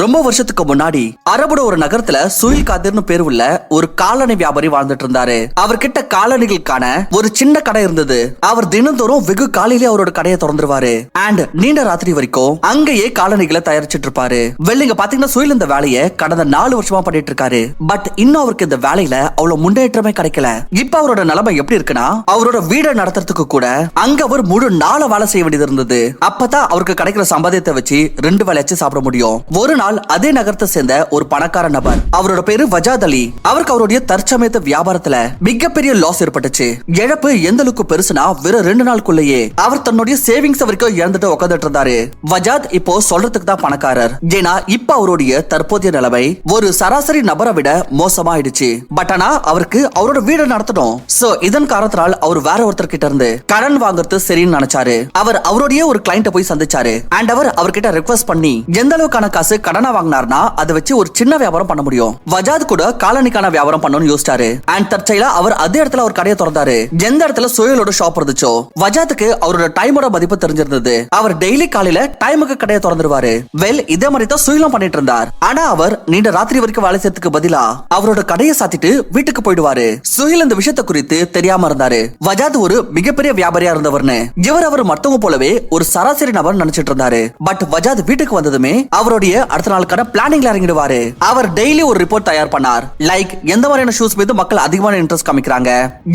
ரொம்ப வருஷத்துக்கு முன்னாடி அரபோட ஒரு நகரத்துல சுயில் காதிர்னு பேர் உள்ள ஒரு காலணி வியாபாரி வாழ்ந்துட்டு இருந்தாரு. அவர்கிட்ட காலணிகளுக்கான ஒரு சின்ன கடை இருந்தது. அவர் தினந்தோறும் வெகு காலையிலே அவரோட கடையை திறந்துருவாரு. அண்ட் நீண்ட ராத்திரி வரைக்கும் அங்கேயே காலணிகளை தயாரிச்சிட்டு இருப்பாரு. வெள்ளிங்க பாத்தீங்கன்னா சுயில் இந்த வேலையை கடந்த 4 வருஷமா பண்ணிட்டு இருக்காரு. பட் இன்னும் அவருக்கு இந்த வேலையில அவ்வளவு முன்னேற்றமே கிடைக்கல. இப்ப அவரோட நிலைமை எப்படி இருக்குன்னா, அவரோட வீடை நடத்துறதுக்கு கூட அங்க அவர் முழு 4 வேலை செய்ய வேண்டியது இருந்தது. அப்பதான் அவருக்கு கிடைக்கிற சம்பாதியத்தை வச்சு 2 வேலையாச்சும் சாப்பிட முடியும். ஒரு நாள் அதே நகரத்தை சேர்ந்த ஒரு பணக்கார நபர், அவரோட பேரு வஜாத் அலி. அவருக்கு அவருடைய தற்சமயத்து வியாபாரத்துல மிகப்பெரிய லாஸ் ஏற்பட்டுச்சு. இழப்பு எந்த அளவுக்கு பெருசுனா வெறும் 2 நாளுக்குள்ளேயே அவர் தன்னுடைய சேவிங்ஸ் வரைக்கும் இழந்துட்டு உட்காந்துட்டு இருந்தாரு. வஜாத் இப்போ சொல்றதுக்கு தான் பணக்காரர். ஏன்னா இப்ப அவருடைய தற்போதைய நிலைமை ஒரு சராசரி நபரை விட மோசமாயிடுச்சு. பட் ஆனா அவருக்கு அவரோட வீடு நடத்தணும். சோ இதன் காரணத்தினால் அவர் வேற ஒருத்தர் கிட்ட இருந்து கடன் வாங்குறது சரின்னு நினைச்சாரு. அவர் அவருடைய ஒரு கிளையண்ட போய் சந்திச்சாரு. அண்ட் அவர் அவர்கிட்ட ரெக்வெஸ்ட் பண்ணி எந்த அளவுக்கான காசு கடனா வாங்கினார்னா அதை வச்சு ஒரு சின்ன வியாபாரம் பண்ண முடியும். வஜாத் கூட காலனிக்கான வியாபாரம் பண்ணணும்னு யோசிச்சாரு. அண்ட் தற்செயலா அவர் அதே இடத்துல ஒரு கடையை திறந்தாரு. எந்த இடத்துல சுயலோட ஷாப் இருந்துச்சோ வஜாத்துக்கு அவரோட டைமோட மதிப்பு தெரிஞ்சிருந்தது. அவர் டெய்லி காலையில டைமுக்கு கடையை திறந்துருவாரு. வெல் இதே மாதிரி தான் சுயலும் பண்ணிட்டு இருந்தார். ஆனா அவர் நீண்ட ராத்திரி வரைக்கும் வேலை செய்யறதுக்கு பதிலா அவரோட கடையை சாத்திட்டு வீட்டுக்கு போயிடுவாரு. சுஹில் இந்த விஷயத்தை குறித்து தெரியாம இருந்தாரு. வஜாத் ஒரு மிகப்பெரிய வியாபாரியா இருந்தவர்னு அவர் மத்தவங்க போலவே ஒரு சராசரி நபர் நினைச்சிட்டு இருந்தாரு. பட் வஜாத் வீட்டுக்கு வந்ததுமே அவருடைய அடுத்த நாளுக்கான பிளானிங்ல இறங்கிடுவாரு. அவர் டெய்லி ஒரு ரிப்போர்ட் தயார் பண்ணார். லைக் எந்த மாதிரியான ஷூஸ் மீது மக்கள் அதிகமான இன்ட்ரெஸ்ட் காமிக்கிறாங்க,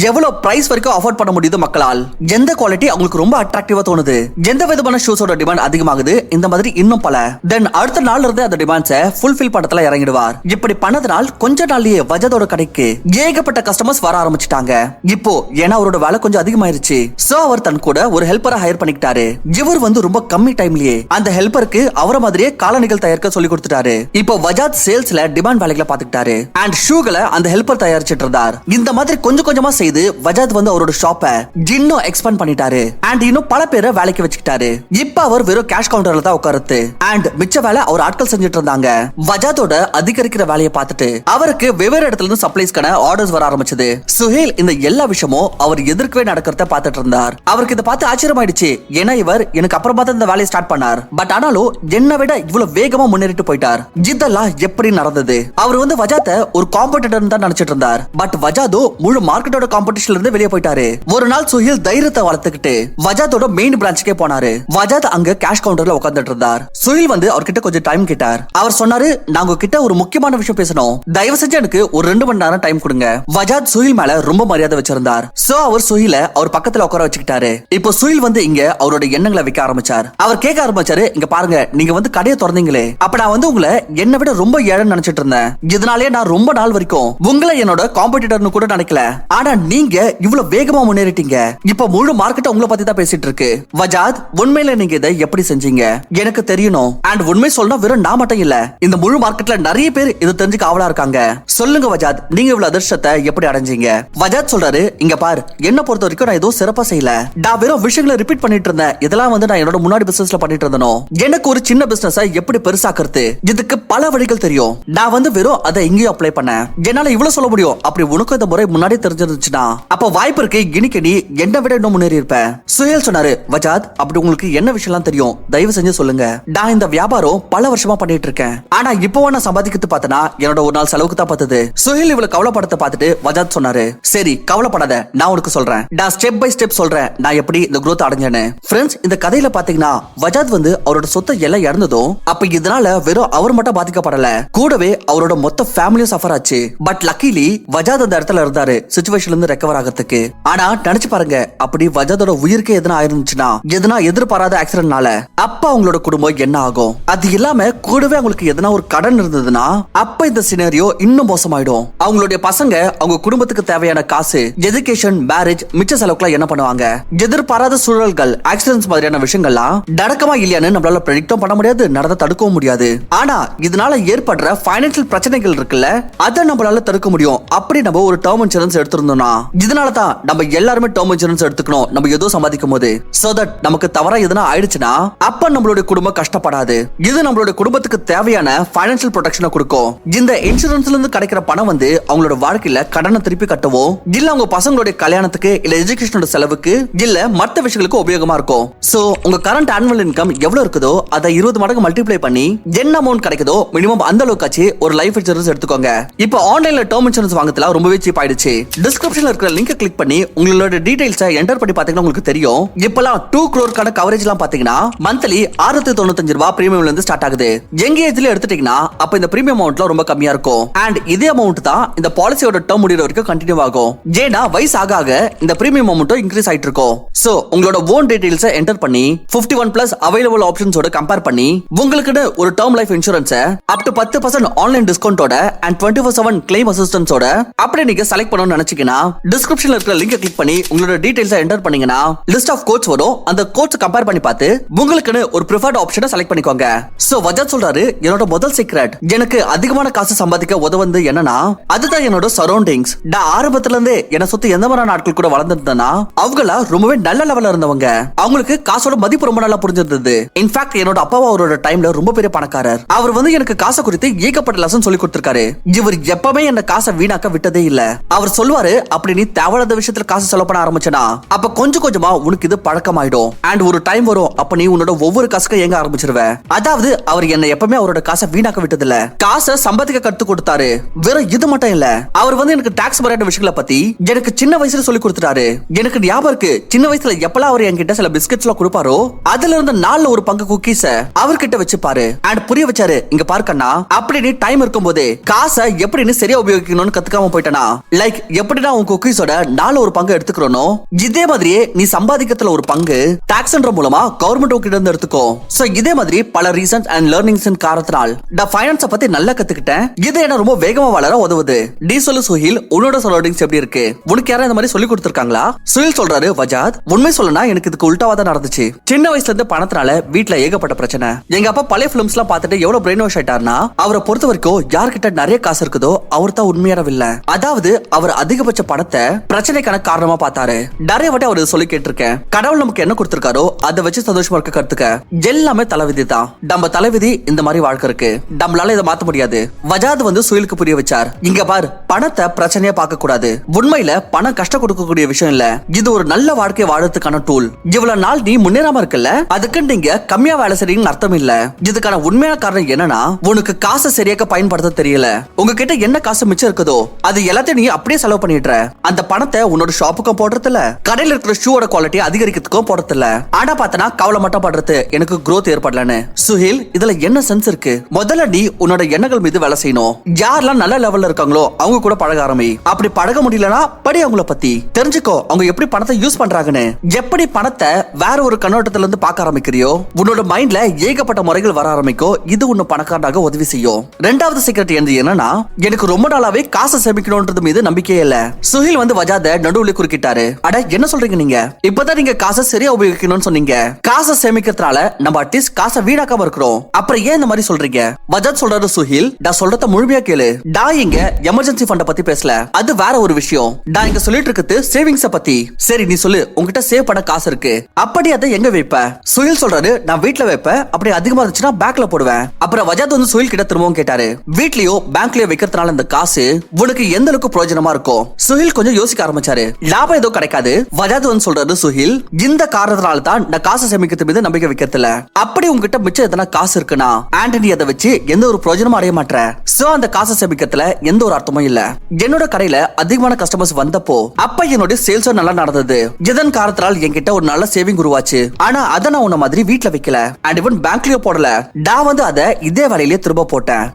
எவ்வளவு பிரைஸ் வரைக்கும் அஃபோர்ட் பண்ண முடியுது மக்களால், எந்த குவாலிட்டி அவங்களுக்கு ரொம்ப அட்ராக்டிவா தோணுது, எந்த விதமான ஷூஸோட டிமாண்ட் அதிகமாகுது, இந்த மாதிரி இன்னும் பல. தென் அடுத்த நாள்ல இருந்து அந்த டிமாண்ட்ஸை ஃபுல்ஃபில் பண்றதுல இறங்கிடுவார். இப்படி பண்ணதுனால் கொஞ்ச நாள்லயே வஜாதோட கடைக்கு ஏகப்பட்ட கஸ்டமர்ஸ் வர ஆரம்பிச்சிட்டாங்க. இப்போ ஏன்னா அவரோட வேலை கொஞ்சம் அதிகமாயிருச்சு. சோ அவர் தன் கூட ஒரு ஹெல்ப்பரை ஹையர் பண்ணிக்கிட்டாரு. இவர் ரொம்ப கம்மி டைம்லயே அந்த ஹெல்ப்பருக்கு அவர மாதிரியே காலணிகள் தயாரிக்க சொல்லி கொடுத்துட்டாரு. இப்போ வஜாத் சேல்ஸ்ல டிமாண்ட் வேலைகளை பாத்துக்கிட்டாரு. அண்ட் ஷூகளை அந்த ஹெல்ப்பர் தயாரிச்சிட்டு இருந்தார். இந்த மாதிரி கொஞ்சம் கொஞ்சமா செய்து வஜாத் அவரோட ஷாப்பை இன்னும் எக்ஸ்பேண்ட் பண்ணிட்டாரு. அண்ட் இன்னும் பல பேரை வேலைக்கு வச்சுக்கிட்டாரு. இப்ப அவர் வெறும் கேஷ் கவுண்டர்ல தான் உட்காருது. அண்ட் மிச்ச வேலை அவர் ஆட்கள் செஞ்சுட்டு இருந்தாங்க. வஜாத்தோட அதிகரிக்கிற வேலையை பார்த்துட்டு அவருக்கு வெவ்வேறு இடத்துல இருந்து சப்ளைஸ்க்கான ஆர்டர்ஸ் வர ஆரம்பிச்சது. சுஹேல் இந்த எல்லா விஷயமும் அவர் எதிர்க்கவே நடக்கிறத பார்த்துட்டு இருந்தார். அவருக்கு இதை பார்த்து ஆச்சரியமாயிடுச்சு. ஏன்னா இவர் எனக்கு அப்புறமா தான் இந்த வேலையை ஸ்டார்ட் பண்ணார். பட் ஆனாலும் என்னை விட இவ்வளவு வேகமா முன்னேறிட்டு போயிட்டார். இதெல்லாம் எப்படி நடந்தது? அவர் வஜாத்தை ஒரு காம்படிட்டர் தான் நினைச்சிட்டு இருந்தார். பட் வஜாதோ முழு மார்க்கெட்டோட காம்படிஷன்ல இருந்து வெளியே போயிட்டாரு. ஒரு நாள் சுஹில் தைரியத்தை வளர்த்துக்கிட்டு வஜாத்தோட மெயின் பிரான்ச்சுக்கே போனாரு. வஜாத் அங்க கேஷ் கவுண்டர்ல உட்கார்ந்துட்டு இருந்தார். சுஹில் அவர்கிட்ட கொஞ்சம் டைம் கேட்டார். அவர் சொன்னாரு, நான் உங்ககிட்ட ஒரு முக்கியமான விஷயம் பேசணும், தயவு செஞ்சு எனக்கு ஒரு 2 மணி நேரம் டைம் கொடுங்க. வஜாத் சுஹில் மேல ரொம்ப மரியாதை வச்சிருந்தார். சோ அவர் சுஹில அவர் பக்கத்துல உட்கார வச்சுக்கிட்டாரு. இப்போ சுஹில் இங்க அவரோட எண்ணங்களை வைக்க ஆரம்பிச்சார். அவர் கேட்க ஆரம்பிச்சாரு, இங்க பாருங்க, நீங்க கடையை திறந்தீங்களே, அப்ப நான் உங்களை என்னை விட ரொம்ப ஏழைன்னு நினைச்சிட்டு இருந்தேன். இதனாலே நான் ரொம்ப நாள் வரைக்கும் உங்களை என்னோட காம்படிட்டர்னு கூட நினைக்கல. ஆனா நீங்க இவ்வளவு வேகமா முன்னேறிட்டீங்க. இப்ப முழு மார்க்கெட் உங்களை பத்தி தான் பேசிட்டு இருக்கு. வஜாத், உண்மையில நீங்க இதை எப்படி செஞ்சீங்க எனக்கு தெரியணும். அண்ட் உண்மை சொல்ல வெறும் நான் மட்டும் இல்ல, இந்த முழு மார்க்கெட்ல நிறைய பேர் இது தெரிஞ்சுக்க ஆவலா இருக்காங்க. சொல்லுங்க வஜாத், நீங்க இவ்வளவு அதிர்ஷ்டத்தை எப்படி அடைஞ்சீங்க? வஜாத் சொல்றாரு, இங்க பாரு, என்ன பொறுத்த வரைக்கும் நான் ஏதோ சிறப்பா செய்யல. நான் வெறும் விஷயங்களை ரிப்பீட் பண்ணிட்டு இருந்தேன். இதெல்லாம் நான் என்னோட முன்னாடி பிசினஸ்ல பண்ணிட்டு இருந்தனோ. எனக்கு ஒரு சின்ன பிசினஸ் எப்படி பெருசாக்குறது, இதுக்கு பல வழிகள் தெரியும். நான் வெறும் அதை இங்கேயும் அப்ளை பண்ணேன். என்னால இவ்வளவு சொல்ல முடியும். அப்படி உனக்கு இந்த முறை முன்னாடி தெரிஞ்சிருந்துச்சுன்னா அப்ப வாய்ப்பு இருக்கு இன்னைக்கு நீ என்னை விட இன்னும் முன்னேறி இருப்ப. சுஹேல் சொன்னாரு, வஜாத், அப்படி உங்களுக்கு என்ன விஷயம்லாம் தெரியும், தயவு செஞ்சு சொல்லுங்க. நான் இந்த வியாபாரம் பல வருஷமா பண்ணிட்டு இருக்கேன். ஆனா இப்போ நான் சம்பாதிக்கிறது பார்த்தனா என்னோட ஒரு நாள் செலவுக்கு தான் பார்த்தது. சுஹேல் இவ்வளவு கவலைப்படத்தை பார்த்துட்டு வஜாத் சொன்னாரு, சரி கவலைப்படாத, நான் உனக்கு சொல்றேன். நான் ஸ்டெப் பை ஸ்டெப் சொல்றேன் நான் எப்படி இந்த growth அடைஞ்சேன்னு. ஃப்ரெண்ட்ஸ், இந்த கதையில பாத்தீங்கன்னா வஜாத் அவரோட சொத்தை எல்லாம் இறந்ததும் அப்ப இதனால வெறும் அவர் மட்டும் பாதிக்கப்படல, கூடவே அவரோட மொத்த ஃபேமிலியும் சஃபர் ஆச்சு. பட் லக்கிலி வஜாத் அந்த இடத்துல இருந்தாரு சிச்சுவேஷன்ல இருந்து ரெக்கவர் ஆகிறதுக்கு. ஆனா நினைச்சு பாருங்க, அப்படி வஜாதோட உயிருக்கு எதனா ஆயிருந்துச்சுன்னா, எதனா எதிர்பாராத ஆக்சிடென்ட்னால அப்ப அவங்களோட குடும்பம் என்ன ஆகும்? அது இல்லாம கூடவே அவங்களுக்கு எதனா ஒரு கடன் இருந்ததுன்னா அப்ப இந்த சினாரியோ இன்னும் மோசமாயிடும். அவங்களுடைய பசங்க அவங்க குடும்பத்துக்கு தேவையான காசு, எஜுகேஷன், மேரேஜ், மிச்ச செலவுக்குலாம் என்ன பண்ணுவாங்க? எதிர்பாராத சூழல்கள், ஆக்சிடென்ட்ஸ் மாதிரியான விஷயங்கள்லாம் நடக்கமா இல்லையான்னு நம்மளால ப்ரெடிக்டும் பண்ண முடியாது, நடந்த தடுக்கவும் முடியாது. ஆனா இதனால ஏற்படுற பைனான்சியல் பிரச்சனைகள் இருக்குல்ல, அதை நம்மளால தடுக்க முடியும். அப்படி நம்ம ஒரு டேர்ம் இன்சூரன்ஸ் எடுத்திருந்தோம்னா, இதனாலதான் நம்ம எல்லாருமே டேர்ம் இன்சூரன்ஸ் எடுத்துக்கணும் நம்ம ஏதோ சம்பாதிக்கும் போது. சோ தட் நமக்கு தவறா எதனா ஆயிடுச்சுன்னா அப்ப நம்மளுடைய குடும்பம் கஷ்டப்படாது. இது நம்மளுடைய குடும்பத்துக்கு தேவையான பைனான்சியல் ப்ரொடெக்ஷனை கொடுக்கும். இந்த இன்சூரன்ஸ்ல இருந்து கிடைக்கிற பணம் அவங்களோட வாழ்க்கையில கடனை திருப்பி கட்டவோ, இல்ல அவங்க பசங்களுடைய கல்யாணத்துக்கு, இல்ல எஜுகேஷனோட செலவுக்கு, இல்ல மற்ற விஷயங்களுக்கு உபயோகமா இருக்கும். சோ உங்க கரண்ட் ஆனுவல் இன்கம் எவ்வளவு இருக்குதோ அதை 20 மடங்கு மல்டிப்ளை பண்ணி என்ன அமௌண்ட் கிடைக்குதோ மினிமம் அந்த அளவுக்கு ஒரு லைஃப் இன்சூரன்ஸ் எடுத்துக்கோங்க. இப்போ ஆன்லைன்ல டேர்ம் இன்சூரன்ஸ் வாங்குறதுல ரொம்பவே சீப் ஆயிடுச்சு. டிஸ்கிரிப்ஷன்ல இருக்கிற லிங்கை கிளிக் பண்ணி உங்களோட டீடைல்ஸை என்டர் பண்ணி பாத்தீங்கன்னா உங்களுக்கு தெரியும். இப்பலாம் 2 crore கான கவரேஜ் எல்லாம் பாத்தீங்கன்னா மந்த்லி 695 ரூபாய் பிரீமியம்ல இருந்து ஸ்டார்ட் ஆகுது. யங் ஏஜ்ல எடுத்துட்டீங்கன்னா அப்ப இந்த பிரீமியம் அமௌண்ட்ல ரொம்ப கம்மியா இருக்கும். அண்ட் இதே அமௌண்ட் தான் இந்த பாலிசியோட டேர்ம் முடியற வரைக்கும் கண்டினியூ ஆகும். ஏன்னா வயசு ஆக ஆக இந்த பிரீமியம் அமௌண்ட்டும் இன்க்ரீஸ் ஆயிட்டு இருக்கும். சோ உங்களோட ஓன் டீடைல்ஸை என்டர் பண்ணி 51+ அவைலபிள் ஆப்ஷன்ஸோட கம்பேர் பண்ணி உங்களுக்கு ஒரு term life insurance up to 10% online டிஸ்கவுண்டோட அண்ட் 24/7 கிளைம் அசிஸ்டன்ஸோட அப்படி நீங்க செலக்ட் பண்ணணும்னு நினைச்சீங்கன்னா டிஸ்கிரிப்ஷன்ல இருக்கிற லிங்கை கிளிக் பண்ணி உங்களோட டீடைல்ஸை என்டர் பண்ணீங்கன்னா லிஸ்ட் ஆஃப் கோட்ஸ் வரும். அந்த கோட்ஸ் கம்பேர் பண்ணி பார்த்து உங்களுக்கு ஒரு ப்ரிஃபர்ட் ஆப்ஷனை செலக்ட் பண்ணிக்கோங்க. சோ வஜாத் சொல்றாரு, என்னோட முதல் சீக்ரெட் எனக்கு அதிகமான காசு சம்பாதிக்க உதவுது என்னன்னா அதுதான் என்னோட சரௌண்டிங்ஸ். ஆரம்பத்துல இருந்து என்ன சுத்தி எந்த மாதிரி நாட்கள் கூட வளர்ந்துருந்தேன்னா அவங்கள ரொம்பவே நல்ல லெவல்ல இருந்தவங்க. அவங்களுக்கு காசோட மதிப்பு ரொம்ப நல்லா புரிஞ்சிருந்தது. இன்ஃபேக்ட் என்னோட அப்பாவா அவரோட டைம்ல ரொம்ப பெரிய பணக்காரர். அவர் எனக்கு காசை குறித்து ஏகப்பட்ட லெசன் சொல்லி கொடுத்திருக்காரு. இவர் எப்பவுமே என்ன காசை வீணாக்க விட்டதே இல்ல. அவர் சொல்வாரு, அப்படி நீ தேவையான விஷயத்துல காசு செலவு பண்ண ஆரம்பிச்சனா அப்ப கொஞ்சம் கொஞ்சமா உனக்கு இது பழக்கமாயிடும். அண்ட் ஒரு டைம் வரும் அப்ப நீ உன்னோட ஒவ்வொரு காசுக்கும் எங்க ஆரம்பிச்சிருவ. அதாவது அவர் என்ன எப்பவுமே அவரோட காசை வீணாக்க விட்டது இல்ல, காசை சம்பாதிக்க கத்து கொடுத்தாரு. வெறும் இது மட்டும் இல்ல, அவர் எனக்கு டாக்ஸ் வராத விஷயங்களை பத்தி எனக்கு சின்ன வயசுல சொல்லி கொடுத்துட்டாரு. எனக்கு ஞாபகம் இருக்கு, சின்ன வயசுல எப்பலாம் அவர் என்கிட்ட சில பிஸ்கட்ஸ் எல்லாம் கொடுப்பாரோ அதுல இருந்து 4 ஒரு பங்கு குக்கீஸ் அவர்கிட்ட வச்சுப்பாரு. அண்ட் புரிய வச்சாரு, இங்க பார்க்கண்ணா அப்படி நீ டைம் இருக்கும் போதே காசை எப்படி நீ சரியா உபயோகிக்கணும்னு கத்துக்காம போயிட்டனா, லைக் எப்படினா உன் குக்கீஸோட 4 ஒரு பங்கு எடுத்துக்கிறனோ இதே மாதிரியே நீ சம்பாதிக்கிறதுல ஒரு பங்கு டாக்ஸ்ன்ற மூலமா கவர்மெண்ட் கிட்ட இருந்து எடுத்துக்கோ. சோ இதே மாதிரி பல ரீசன்ஸ் அண்ட் லேர்னிங்ஸ் காரணத்தினால் நான் ஃபைனான்ஸ் பத்தி நல்லா கத்துக்கிட்டேன். இது என்ன ரொம்ப வேகமா வளர உதவுது. டி சொல்லு சுஹில், உன்னோட சரௌண்டிங்ஸ் எப்படி இருக்கு? உனக்கு யாரும் இந்த மாதிரி சொல்லி கொடுத்திருக்காங்களா? சுஹில் சொல்றாரு, வஜாத் உண்மை சொல்லனா எனக்கு இதுக்கு உல்டாவா தான் நடந்துச்சு. சின்ன வயசுல இருந்து பணத்தினால வீட்ல ஏகப்பட்ட பிரச்சனை. எங்க அப்பா பழைய பிலிம்ஸ் எல்லாம் பார்த்துட்டு எவ்வளவு பிரெயின் வாஷ் ஆயிட்டாருன்னா அவரை பொறுத்த வரைக்கும் யார்கிட்ட நிறைய காசு இருக்குதோ அவர் தான் உண்மையான வில்லன். அதாவது அவர் அதிகபட்ச பணத்தை பிரச்சனைக்கான காரணமா பார்த்தாரு. நிறைய வாட்டி அவர் சொல்லி கேட்டிருக்கேன், கடவுள் நமக்கு என்ன கொடுத்திருக்காரோ அதை வச்சு சந்தோஷமா இருக்க கத்துக்க. எல்லாமே தலைவிதி தான். நம்ம தலைவிதி இந்த மாதிரி வாழ்க்கை இருக்கு, நம்மளால இதை மாத்த முடியாது. வஜாத் சுயிலுக்கு புரிய வச்சார், இங்க பார் பணத்தை பிரச்சனையா பார்க்க கூடாது. உண்மையில பணம் கஷ்டம் கொடுக்கக்கூடிய விஷயம் இல்ல, இது ஒரு நல்ல வாழ்க்கை வாழறதுக்கான டூல். இவ்வளவு நாள் நீ முன்னேறாம இருக்கல அதுக்கு நீங்க கம்மியா வேலை செய்றீங்கன்னு அர்த்தம் இல்ல. இதுக்கான உண்மையான காரணம் என்னன்னா உனக்கு காசை சரியாக பயன்படுத்த தெரியல. உங்ககிட்ட என்ன காசு மிச்சம் இருக்குதோ அது எல்லாத்தையும் நீ அப்படியே செலவு பண்ணிடுற. அந்த பணத்தை உன்னோட ஷாப்புக்கும் போடுறது இல்ல, கடையில இருக்கிற ஷூவோட குவாலிட்டி அதிகரிக்கிறதுக்கும் போடுறது இல்ல. ஆனா பார்த்தனா கவலை மட்டும் படுறது எனக்கு growth ஏற்படலன்னு. சுஹில், இதுல என்ன சென்ஸ் இருக்கு? முதல்ல நீ உன்னோட எண்ணங்கள் மீது வேலை செய்யணும். யாரெல்லாம் நல்ல லெவல்ல இருக்காங்களோ அவங்க கூட பழக ஆரம்பி. அப்படி பழக முடியலனா படி அவங்கள பத்தி தெரிஞ்சுக்கோ, அவங்க எப்படி பணத்தை யூஸ் பண்றாங்கன்னு. எப்படி பணத்தை வேற ஒரு கண்ணோட்டத்துல இருந்து பார்க்க ஆரம்பிக்கிறியோ உன்னோட மைண்ட்ல ஏகப்பட்ட முறைகள் வர ஆரம்பிக்கும். இது உன்னை பணக்காரனாக உதவி செய்யும். ரெண்டாவது சீக்ரெட் என்னன்னா எனக்கு ரொம்ப நாளாவே காசை சேமிக்கணும்ன்றது மீது நம்பிக்கையே இல்ல. சுஹில் வஜாத நடுவுல குறுக்கிட்டாரு, அட என்ன சொல்றீங்க நீங்க? இப்பதான் நீங்க காசை சரியா உபயோகிக்கணும்னு சொன்னீங்க. காசை சேமிக்கிறதுனால நம்ம அட்லீஸ்ட் காசை வீணாக்காம இருக்கிறோம், அப்புறம் ஏன் இந்த மாதிரி சொல்றீங்க? வஜாத் சொல்றாரு, சுஹில் நான் சொல்றத முழுமையா கேளு. இங்க எமர்ஜென்சி ஃபண்ட பத்தி பேசல, அது வேற ஒரு விஷயம். இங்க சொல்லிட்டு இருக்குது சேவிங்ஸ் பத்தி. சரி நீ சொல்லு, உங்ககிட்ட சேவ் பண்ண காசு இருக்கு, அப்படி அதை எங்க வைப்ப? சுஹில் சொல்றாரு, நான் வீட்ல வைப்பேன், அப்படி அதிகமா இருந்துச்சுன்னா பேங்க்ல போடுவேன். அப்புறம் வஜாத் சுஹில் கிட்ட திரும்பவும் கேட்டாரு, வீட்லயோ பேங்க்லயோ வைக்கிறதுனால இந்த காசு உனக்கு எந்த அளவுக்கு பிரயோஜனமா இருக்கும்? சுஹில் கொஞ்சம் யோசிக்க ஆரம்பிச்சாரு. லாபம் ஏதோ கிடைக்காது. வஜாத் சொல்றாரு, சுஹில் இந்த காரணத்தினால தான் நான் காசு சேமிக்கிறது மீது நம்பிக்கை வைக்கிறதுல. அப்படி உங்ககிட்ட மிச்சம் எதனா காசு இருக்குன்னா ஆண்டனி அதை வச்சு எந்த ஒரு பிரயோஜனமும் அடைய மாட்டேற. சோ அந்த காசை சேமிக்கிறதுல எந்த ஒரு அர்த்தமும் இல்ல. என்னோட கடையில அதிகமான கஸ்டமர்ஸ் வந்தப்போ அப்ப என்னோட சேல்ஸும் நல்லா நடந்தது. இதன் காரணத்தினால் என்கிட்ட ஒரு நல்ல சேவிங் உருவாச்சு. ஆனா அதை நான் உன்ன மாதிரி வீட்ல வைக்கல, அண்ட் ஈவன் பேங்க்லயோ போடல. அதை இதே வேலையிலேயே திரும்ப போட்டேன்.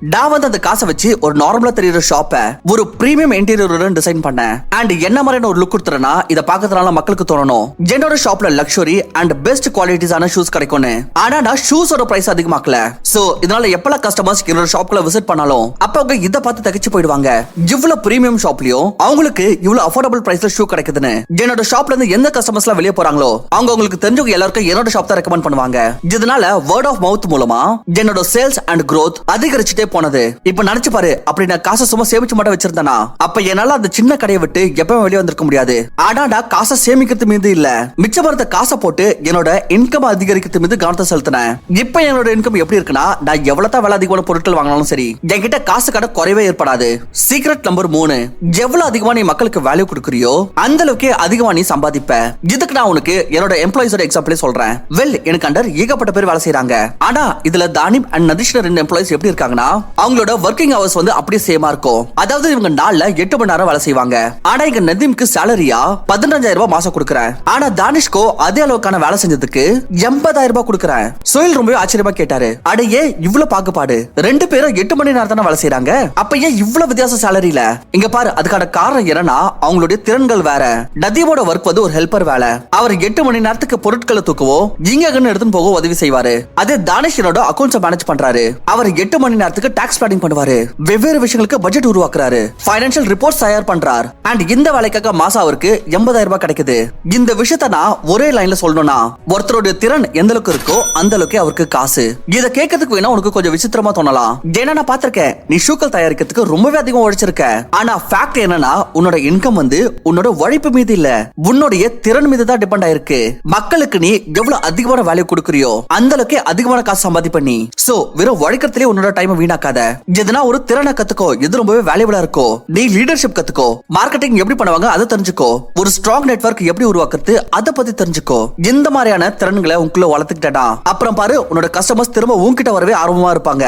அந்த காசை வச்சு ஒரு நார்மலா தெரியுற ஷாப்பை ஒரு பிரீமியம் இன்டீரியருடன் டிசைன் பண்ணேன். அண்ட் என்ன மாதிரியான ஒரு லுக் கொடுத்துறேன்னா இதை பார்க்கறதுனால மக்களுக்கு தோணணும் என்னோட ஷாப்ல லக்ஸரி அண்ட் பெஸ்ட் குவாலிட்டிஸான ஷூஸ் கிடைக்கும்னு. ஆனா நான் ஷூஸோட பிரைஸ் அதிகமாக்கல. சோ இதனால எப்பல கஸ்டமர்ஸ் என்னோட ஷாப்ல விசிட் பண்ணாலும் அப்ப அவங்க இதை பார்த்து தகிச்சு போயிடுவாங்க. இவ்வளவு பிரீமியம் ஷாப்லயும் அவங்களுக்கு இவ்வளவு அஃபோர்டபிள் பிரைஸ்ல ஷூ கிடைக்குதுன்னு. என்னோட ஷாப்ல இருந்து எந்த கஸ்டமர்ஸ் எல்லாம் வெளியே போறாங்களோ அவங்க உங்களுக்கு தெரிஞ்சவங்க எல்லாருக்கும் என்னோட ஷாப் தான் ரெக்கமெண்ட் பண்ணுவாங்க. இதனால வேர்ட் ஆஃப் மவுத் மூலமா என்னோட சேல்ஸ் அண்ட் growth அதிகரிச்சுட்டே போனது. இப்ப நினைச்சு பாரு, அப்படி நான் காசை சும்மா சேமிச்சு மட்டும் வச்சிருந்தேனா அப்ப என்னால அந்த சின்ன கடையை விட்டு எப்பவும் வெளியே வந்திருக்க முடியாது. ஆனா நான் காசை சேமிக்கிறது மீது இல்ல, மிச்சம் வரத காசை போட்டு என்னோட இன்கம் அதிகரிக்கிறது மீது கவனத்தை செலுத்தினேன். இப்ப என்னோட இன்கம் எப்படி இருக்குன்னா நான் எவ்வளவு விலை அதிகமான பொருட்கள் வாங்கினாலும் சரி என்கிட்ட காசு கடை குறைவே ஏற்படாது. சீக்ரெட் நம்பர் 3, எவ்வளவு அதிகமா நீ மக்களுக்கு வேல்யூ கொடுக்கறியோ அந்த அளவுக்கு அதிகமா நீ சம்பாதிப்ப. இதுக்கு நான் உனக்கு என்னோட எம்ப்ளாயிஸோட எக்ஸாம்பிளே சொல்றேன். வெல் எனக்கு அண்டர் ஏகப்பட்ட பேர் வேலை செய்யறாங்க. ஆனா இதுல தானிம் அண்ட் நதிஷ்ண 2 எம்ப்ளாயிஸ் எப்படி இருக்காங்கன்னா அவங்களோட ஒர்க்கிங் ஹவர்ஸ் வந்து அப்படியே சேமா இருக்கும். அதாவது இவங்க நாள்ல 8 மணி நேரம் வேலை செய்வாங்க. ஆனா இங்க நதீம்க்கு சேலரியா 15,000 ரூபாய் மாசம் கொடுக்குறேன். ஆனா தானிஷ்கோ அதே அளவுக்கான வேலை செஞ்சதுக்கு 80,000 ரூபாய் கொடுக்குறேன். சுஹைல் ரொம்பவே ஆச்சரியமா கேட்டாரு, அடையே இவ்வளவு பாகுபாடு, 2 பேரும் 8 மணி நேரம் தானே வேலை செய்யறாங்க, அப்ப ஏன் இவ்வளவு வித்தியாசம் சேலரியில? இங்க பாரு, அதுக்கான காரணம் என்னன்னா அவங்களுடைய திறன்கள் வேற. நதீமோட ஒர்க் வந்து ஒரு ஹெல்பர் வேலை. அவர் 8 மணி நேரத்துக்கு பொருட்களை தூக்கவோ இங்க எடுத்துன்னு போக உதவி செய்வாரு. அதே தானிஷ் என்னோட அக்கவுண்ட்ஸ் மேனேஜ் பண்றாரு. அவர் 8 மணி நேரத்துக்கு டாக்ஸ் பிளானிங் பண்ணுவாரு. வெவ்வேறு விஷயங்களுக்கு பட்ஜெட் உருவாக்குறாரு. ஃபைனான்சியல் ரிப்போர்ட்ஸ் தயார் பண்றார். அண்ட் இந்த வேலைக்காக மாசம் அவருக்கு 80,000 ரூபாய் கிடைக்குது. இந்த விஷயத்தை நான் ஒரே லைன்ல சொல்லணும்னா ஒருத்தரோட திறன் எந்த அளவுக்கு இருக்கோ அந்த அளவுக்கு அவருக்கு காசு. இத கேட்கறதுக்கு வேணா உனக்கு கொஞ்சம் விசித்திரமா தோணலாம். ஏன்னா நான் பாத்திருக்கேன், நீ ஷூக்கள் தயாரிக்கிறதுக்கு ரொம்பவே அதிகம் உழைச்சிருக்க. ஆனா ஃபேக்ட் என்னன்னா உன்னோட இன்கம் வந்து உன்னோட உழைப்பு மீது இல்ல, உன்னுடைய திறன் மீது தான் டிபெண்ட் ஆயிருக்கு. மக்களுக்கு நீ எவ்வளவு அதிகமான வேல்யூ கொடுக்கறியோ அந்த அளவுக்கு அதிகமான காசு சம்பாதிப்ப நீ. சோ வெறும் உழைக்கிறதுலயே உன்னோட டைம் வீணாக்காத. எதுனா ஒரு திறனை கத்துக்கோ, எது ரொம்பவே வேல்யூபிளா இருக்கோ. நீ லீடர்ஷிப் கத்துக்கோ, மார்க்கெட்டிங் எப்படி பண்ணுவாங்க அதை தெரிஞ்சுக்கோ, ஒரு ஸ்ட்ராங் நெட்வொர்க் எப்படி உருவாக்குறது அதை பத்தி தெரிஞ்சுக்கோ. இந்த மாதிரியான திறன்களை உங்களுக்குள்ள வளர்த்துக்கிட்டா அப்புறம் பாரு உன்னோட கஸ்டமர்ஸ் திரும்ப உன்கிட்ட வரவே ஆர்வமா இருப்பாங்க.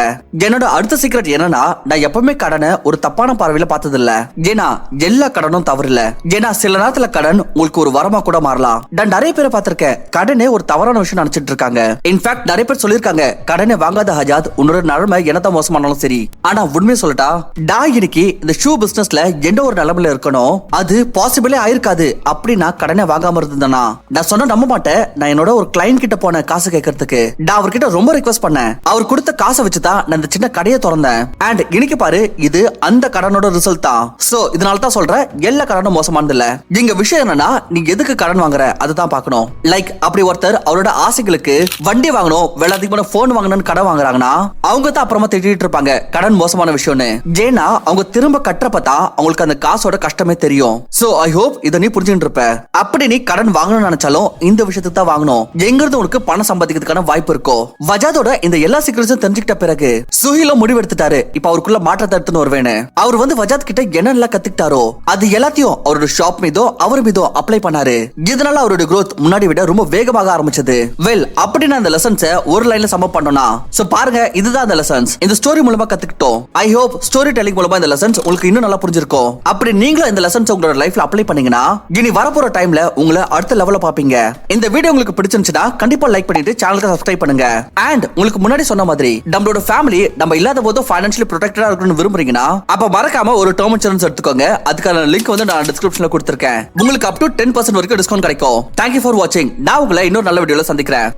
என்னோட அடுத்த சீக்ரெட் என்னன்னா, நான் எப்பவுமே கடனை ஒரு தப்பான பார்வையில பார்த்தது இல்ல. ஏன்னா எல்லா கடனும் தவறு இல்ல. ஏன்னா சில நேரத்துல கடன் உங்களுக்கு ஒரு வரமா கூட மாறலாம். நான் நிறைய பேரை பார்த்திருக்கேன், கடனே ஒரு தவறான விஷயம் நினைச்சிட்டு இருக்காங்க. இன்ஃபேக்ட் நிறைய பேர் சொல்லிருக்காங்க, கடனை வாங்காத ஹஜாத் உன்னோட நிலைமை என்னதான் மோசமானாலும் சரி. ஆனா உண்மையை சொல்லட்டா, நான் இன்னைக்கு இந்த ஷூ பிசினஸ்ல எந்த ஒரு நிலைமையில இருக்கணும் அது பாசிபிளே ஆயிருக்காது அப்படின்னா கடனை வாங்காம இருந்தேன்னா. நான் சொன்ன நம்ப மாட்டேன், நான் என்னோட ஒரு கிளைண்ட் கிட்ட போன காசு கேட்கறதுக்கு நான் அவர்கிட்ட ரொம்ப ரிக்வெஸ்ட் பண்ணேன். அவர் கொடுத்த காசை வச்சுதான் நான் இந்த சின்ன கடையை திறந்தேன். அண்ட் இன்னைக்கு பாரு இது அந்த கடனோட ரிசல்ட் தான். சோ இதனால தான் சொல்றேன், எல்லா கடனும் மோசமானது இல்ல. இங்க விஷயம் என்னன்னா, நீ எதுக்கு கடன் வாங்குற அதுதான் பார்க்கணும். லைக் அப்படி ஒருத்தர் அவரோட ஆசைகளுக்கு வண்டி வாங்கணும், விலை அதிகமான போன் வாங்கணும்னு கடன் வாங்குறாங்கன்னா அவங்க தான் அப்புறமா திட்டிட்டு இருப்பாங்க கடன் மோசமான விஷயம்னு. ஏன்னா அவங்க திரும்ப கட்டுறப்ப அவங்களுக்கு அந்த காசோட கஷ்டமே தெரியும். சோ ஐ ஹோப் இத நீ புரிஞ்சுட்டு இருப்ப. அப்படி நீ கடன் வாங்கணும்னு நினைச்சாலும் இந்த விஷயத்துக்கு தான் வாங்கணும். எங்கிருந்து உனக்கு பணம் சம்பாதிக்கிறதுக்கான வாய்ப்பு இருக்கோ. வஜாதோட இந்த எல்லா சீக்கிரத்தையும் தெரிஞ்சுக்கிட்ட பிறகு சுஹைலும் முடிவெடுத்துட்டாரு, இப்ப அவருக்குள்ள மாற்றத்தை எடுத்துன்னு வருவேன்னு. அவர் வந்து வஜாத் கிட்ட என்னெல்லாம் கத்துக்கிட்டாரோ அது எல்லாத்தையும் அவரோட ஷாப் மீதோ அவர் மீதோ அப்ளை பண்ணாரு. இதனால அவரோட growth முன்னாடி விட ரொம்ப வேகமாக ஆரம்பிச்சது. வெல் அப்படி நான் அந்த லெசன்ஸ் ஒரு லைன்ல சம் பண்ணோம்னா, சோ பாருங்க இதுதான் அந்த லெசன்ஸ். இந்த ஸ்டோரி மூலமா கத்துக்கிட்டோம். ஐ ஹோப் ஸ்டோரி டெல்லிங் மூலமா இந்த லெசன்ஸ் உங்களுக்கு இன்னும் நல்லா புரிஞ்சிருக்கும். அப்படி நீங்களும் இந்த லெசன்ஸ் உங்களோட லைஃப்ல அப்ளை பண்ணீங்கன்னா இனி வரப்போற டைம்ல உங்களை அடுத்த லெவல்ல பாப்பீங்க. இந்த வீடியோ உங்களுக்கு பிடிச்சிருந்துச்சுன்னா கண்டிப்பா லைக் பண்ணிட்டு சேனலுக்கு சப்ஸ்கிரைப் பண்ணுங்க. அண்ட் உங்களுக்கு முன்னாடி சொன்ன மாதிரி நம்மளோட ஃபேமிலி நம்ம இல்லாத போது ஃபைனான்ஷியலி ப்ரொடெக்டடா இருக்கணும்னு விரும்புறீங்கன்னா அப்ப மறக்காம ஒரு டர்ம் இன்சூரன்ஸ் எடுத்துக்கோங்க. அதுக்கான லிங்க் வந்து நான் டிஸ்கிரிப்ஷன்ல கொடுத்திருக்கேன். உங்களுக்கு அப் டு 10% வரைக்கும் டிஸ்கவுண்ட் கிடைக்கும். Thank you for watching. நான் உங்களை இன்னொரு நல்ல வீடியோல சந்திக்கிறேன்.